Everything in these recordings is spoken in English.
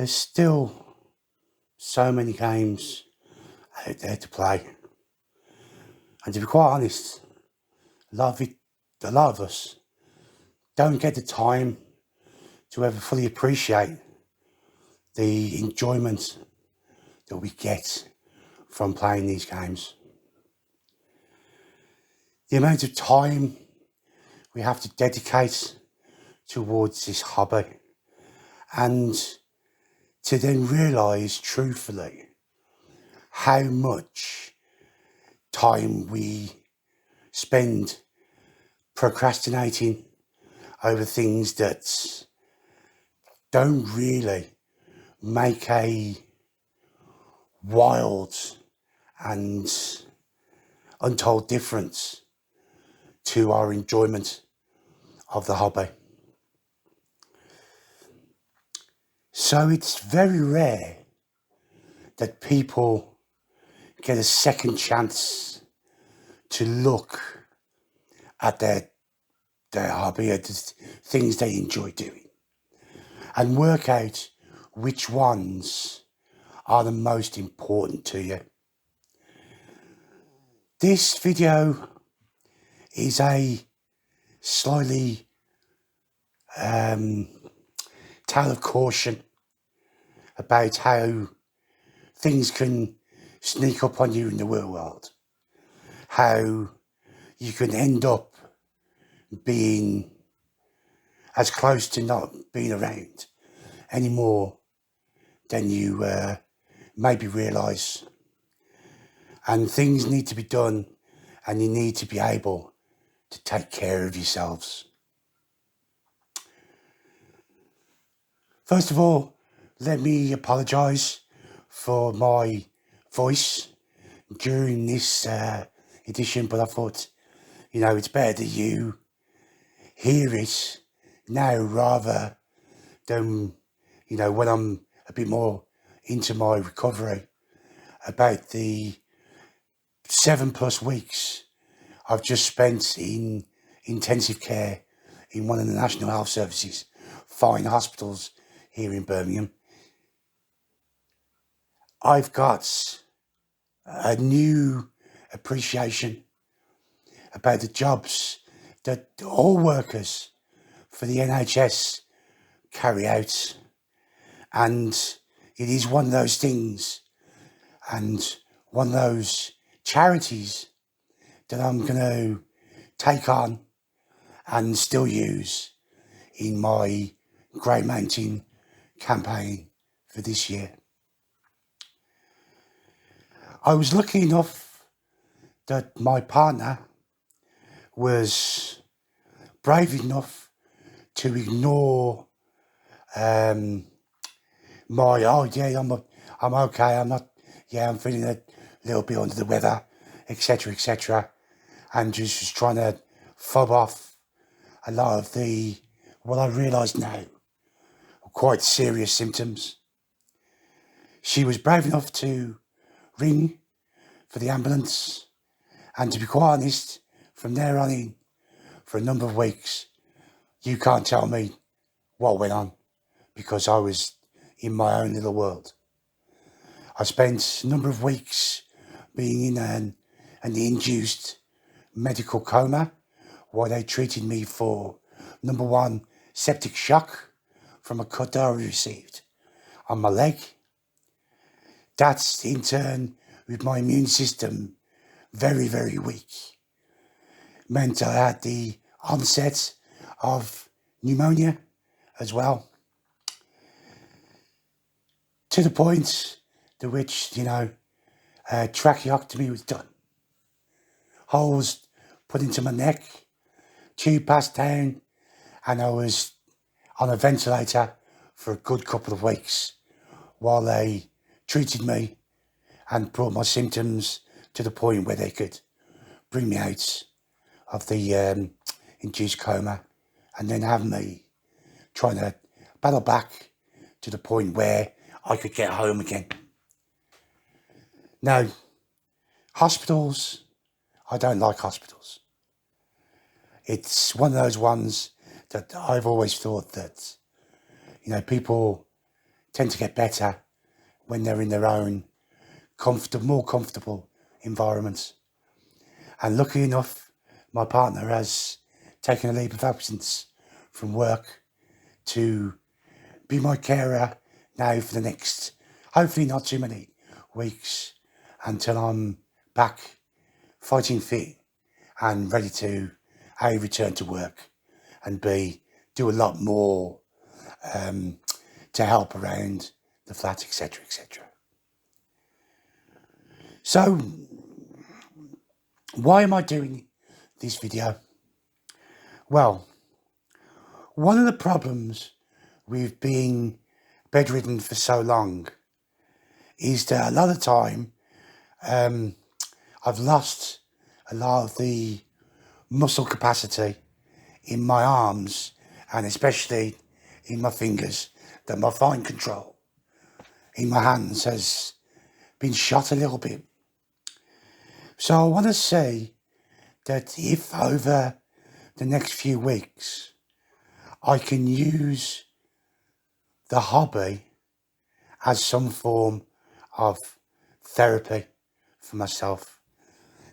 there's still so many games out there to play. And to be quite honest, a lot of us don't get the time to ever fully appreciate the enjoyment that we get from playing these games. The amount of time we have to dedicate towards this hobby, and to then realise truthfully how much time we spend procrastinating over things that don't really make a wild and untold difference to our enjoyment of the hobby. So it's very rare that people get a second chance to look at their hobby, at the things they enjoy doing, and work out which ones are the most important to you. This video is a slightly tale of caution about how things can sneak up on you in the real world, how you can end up being as close to not being around anymore than you maybe realise. And things need to be done, and you need to be able to take care of yourselves. First of all, let me apologise for my voice during this edition, but I thought, it's better that you hear it now rather than, when I'm a bit more into my recovery, about the 7+ weeks I've just spent in intensive care in one of the National Health Service's fine hospitals here in Birmingham. I've got a new appreciation about the jobs that all workers for the NHS carry out. And it is one of those things and one of those charities that I'm going to take on and still use in my Great Mountain campaign for this year. I was lucky enough that my partner was brave enough to ignore I'm okay, I'm feeling a little bit under the weather, etc., and just was trying to fob off a lot of what I realise now, quite serious symptoms. She was brave enough to ring for the ambulance, and to be quite honest, from there on in, for a number of weeks, you can't tell me what went on, because I was in my own little world. I spent a number of weeks being in an induced medical coma while they treated me for, number one, septic shock from a cut that I received on my leg. That's in turn, with my immune system very, very weak, meant I had the onset of pneumonia as well, to the point to which, tracheotomy was done. Holes put into my neck, tube passed down, and I was on a ventilator for a good couple of weeks while they treated me and brought my symptoms to the point where they could bring me out of the induced coma, and then have me trying to battle back to the point where I could get home again. Now, hospitals, I don't like hospitals. It's one of those ones that I've always thought that, people tend to get better when they're in their own more comfortable environments. And lucky enough, my partner has taken a leave of absence from work to be my carer now for the next, hopefully not too many weeks, until I'm back fighting fit and ready to A, return to work, and B, do a lot more to help around the flat, etc., etc. So, why am I doing this video? Well, one of the problems with being bedridden for so long is that a lot of the time I've lost a lot of the muscle capacity in my arms, and especially in my fingers, that my fine control in my hands has been shot a little bit. So I want to say that if over the next few weeks I can use the hobby as some form of therapy for myself.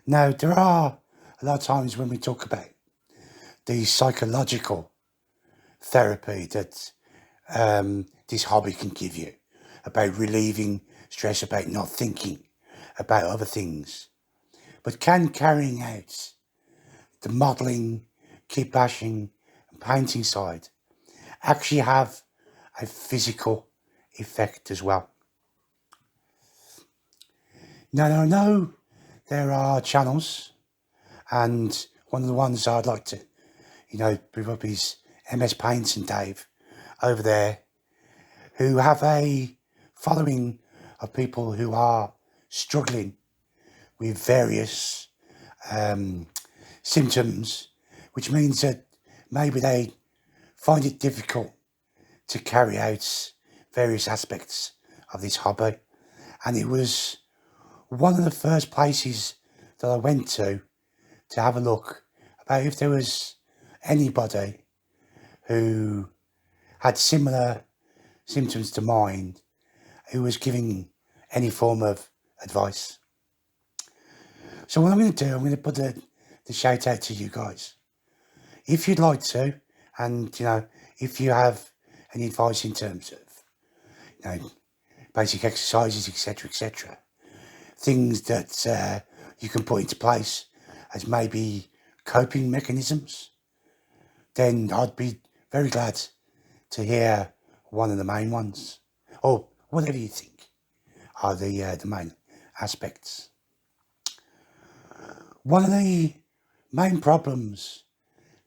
Now, there are a lot of times when we talk about the psychological therapy that this hobby can give you, about relieving stress, about not thinking about other things. But can carrying out the modelling, kit bashing and painting side actually have a physical effect as well? Now, I know there are channels, and one of the ones I'd like to, bring up is MS Paints and Dave over there, who have a following of people who are struggling with various symptoms, which means that maybe they find it difficult to carry out various aspects of this hobby. And it was one of the first places that I went to have a look about if there was anybody who had similar symptoms to mine who was giving any form of advice. So what I'm going to do, I'm going to put the shout out to you guys. If you'd like to, and if you have any advice in terms of basic exercises, etc., etc., things that you can put into place as maybe coping mechanisms, then I'd be very glad to hear one of the main ones, or whatever you think are the main aspects. One of the main problems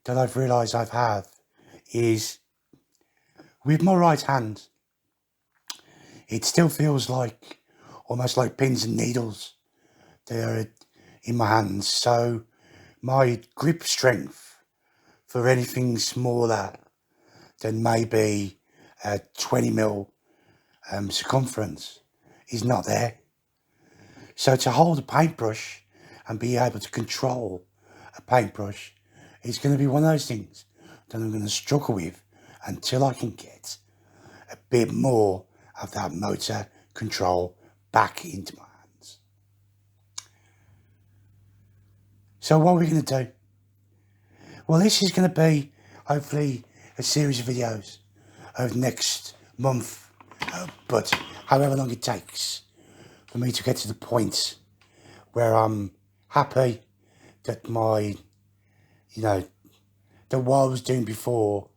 that I've realised I've had is with my right hand. It still feels like almost like pins and needles there in my hands. So my grip strength for anything smaller than maybe a 20mm circumference is not there. So to hold a paintbrush and be able to control a paintbrush is going to be one of those things that I'm going to struggle with until I can get a bit more of that motor control back into my hands. So what are we going to do? Well, this is going to be hopefully a series of videos over the next month, but however long it takes for me to get to the point where I'm happy that my, that what I was doing before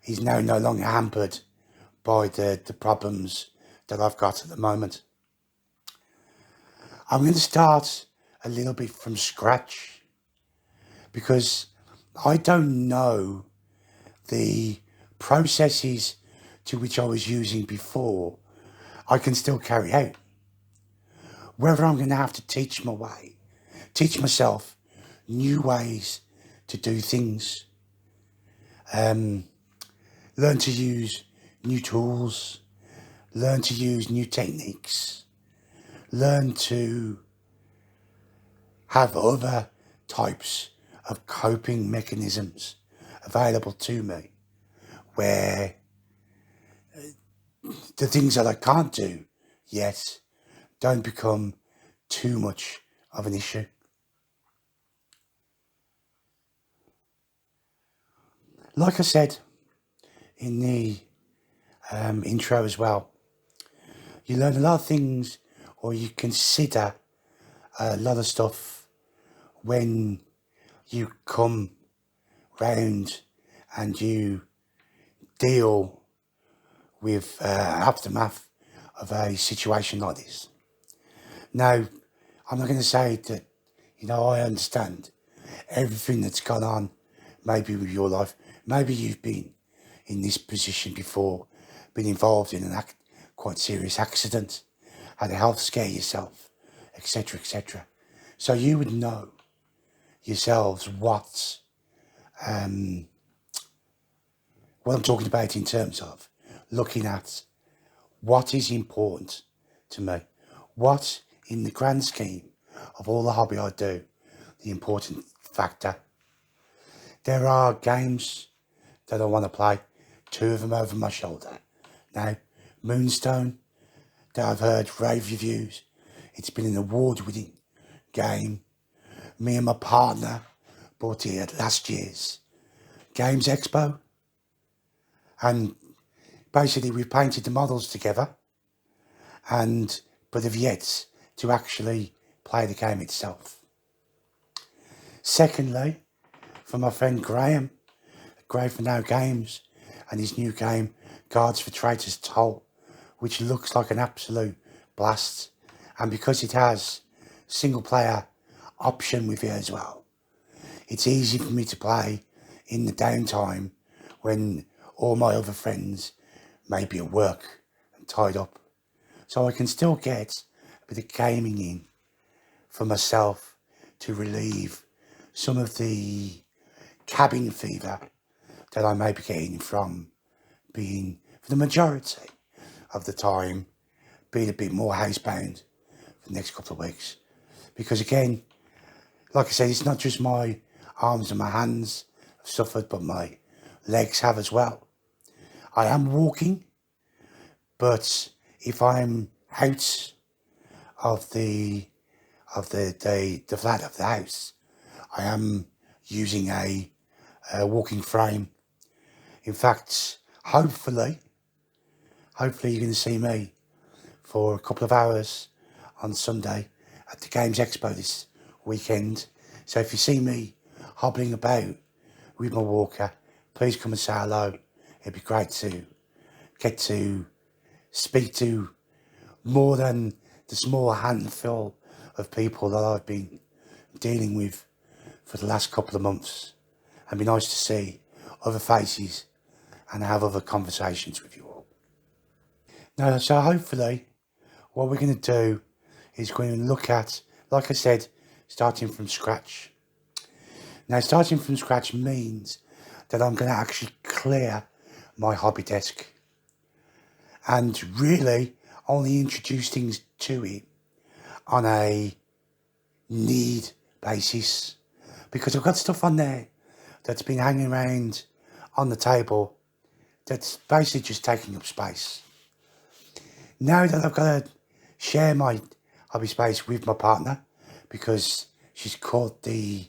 is now no longer hampered by the problems that I've got at the moment. I'm going to start a little bit from scratch because I don't know the processes to which I was using before I can still carry out. Whether I'm going to have to teach myself new ways to do things, learn to use new tools, learn to use new techniques, learn to have other types of coping mechanisms available to me where the things that I can't do yet don't become too much of an issue. Like I said in the intro as well, you learn a lot of things, or you consider a lot of stuff when you come round and you deal with aftermath of a situation like this. Now, I'm not going to say that, I understand everything that's gone on, maybe with your life. Maybe you've been in this position before, been involved in an quite serious accident, had a health scare yourself, etc., etc. So you would know yourselves what I'm talking about in terms of looking at what is important to me, what in the grand scheme of all the hobby I do, the important factor. There are games that I want to play, 2 of them over my shoulder. Now, Moonstone, that I've heard rave reviews, it's been an award-winning game. Me and my partner bought it at last year's Games Expo, and basically we've painted the models together, but have yet to actually play the game itself. Secondly, for my friend Graham, Grave for Now Games, and his new game, Guards for Traitors Toll, which looks like an absolute blast. And because it has single player option with it as well, it's easy for me to play in the downtime when all my other friends may be at work and tied up. So I can still get a bit of gaming in for myself to relieve some of the cabin fever that I may be getting from being, for the majority of the time, being a bit more housebound for the next couple of weeks. Because again, like I said, it's not just my arms and my hands have suffered, but my legs have as well. I am walking, but if I'm out of the flat of the house, I am using a walking frame. In fact, hopefully you're going to see me for a couple of hours on Sunday at the Games Expo this weekend. So if you see me hobbling about with my walker, please come and say hello. It'd be great to get to speak to more than the small handful of people that I've been dealing with for the last couple of months. And be nice to see other faces and have other conversations with you all. Now, so hopefully what we're going to do is going to look at, like I said, starting from scratch. Now, starting from scratch means that I'm going to actually clear my hobby desk and really only introduce things to it on a need basis, because I've got stuff on there that's been hanging around on the table that's basically just taking up space. Now that I've got to share my hobby space with my partner, because she's caught the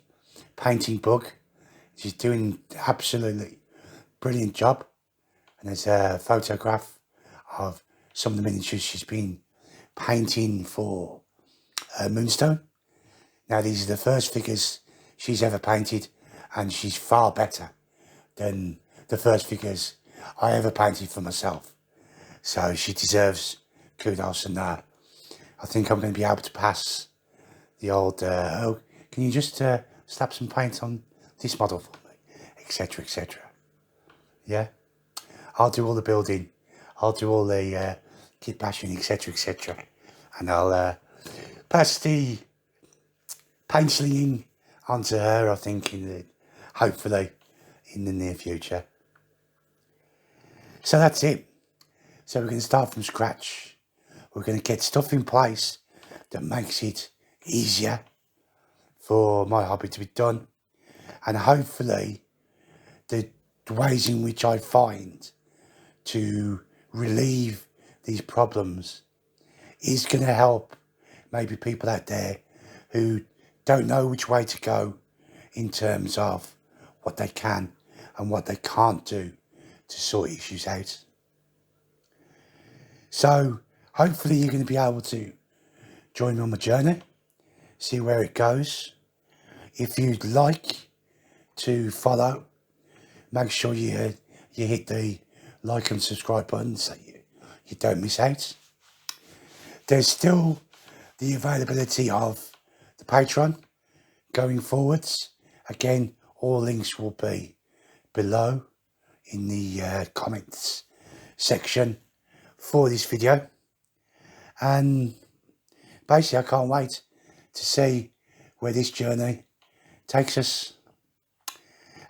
painting bug, she's doing absolutely brilliant job, and there's a photograph of some of the miniatures she's been painting for Moonstone. Now, these are the first figures she's ever painted, and she's far better than the first figures I ever painted for myself. So she deserves kudos, and I think I'm going to be able to pass the old, can you just slap some paint on this model for me, etc., etc. Yeah? I'll do all the building, I'll do all the kit bashing, etc., etc. And I'll pass the paint slinging onto her, I think, hopefully in the near future. So that's it. So we're going to start from scratch. We're going to get stuff in place that makes it easier for my hobby to be done. And hopefully the ways in which I find to relieve these problems is going to help maybe people out there who don't know which way to go in terms of what they can and what they can't do to sort issues out. So hopefully you're going to be able to join me on my journey, see where it goes. If you'd like to follow, make sure you hit the like and subscribe button so you don't miss out. There's still the availability of the Patreon going forwards. Again, all links will be below in the comments section for this video. And basically, I can't wait to see where this journey takes us.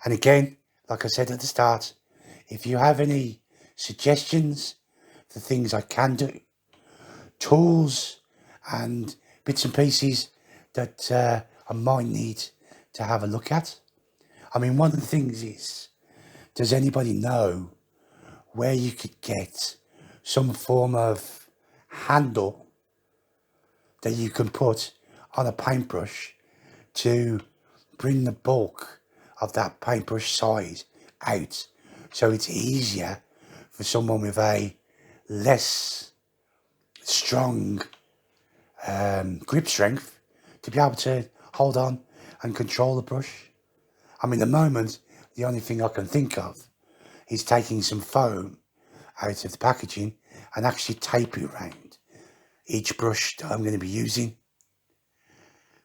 And again, like I said at the start, if you have any suggestions for things I can do, tools and bits and pieces that I might need to have a look at. I mean, one of the things is, does anybody know where you could get some form of handle that you can put on a paintbrush to bring the bulk of that paintbrush size out, so it's easier for someone with a less strong grip strength to be able to hold on and control the brush? I mean, at the moment, the only thing I can think of is taking some foam out of the packaging and actually tape it around each brush that I'm going to be using.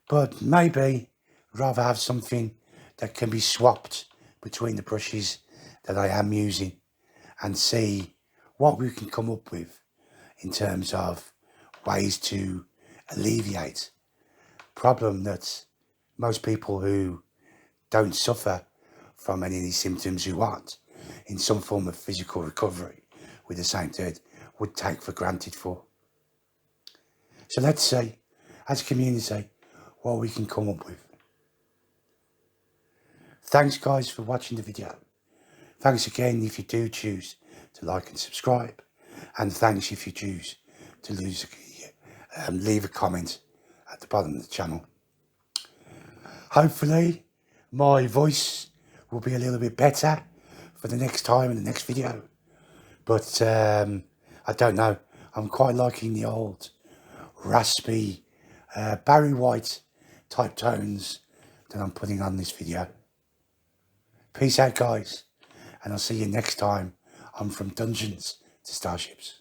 But maybe rather have something that can be swapped between the brushes that I am using and see what we can come up with in terms of ways to alleviate problem that most people who don't suffer from any of these symptoms, who aren't in some form of physical recovery with the same dirt, would take for granted for. So let's see, as a community, what we can come up with. Thanks guys for watching the video. Thanks again if you do choose to like and subscribe, and thanks if you choose to leave a comment at the bottom of the channel. Hopefully my voice will be a little bit better for the next time in the next video, but I don't know. I'm quite liking the old raspy Barry White type tones that I'm putting on this video. Peace out guys, and I'll see you next time on From Dungeons to Starships.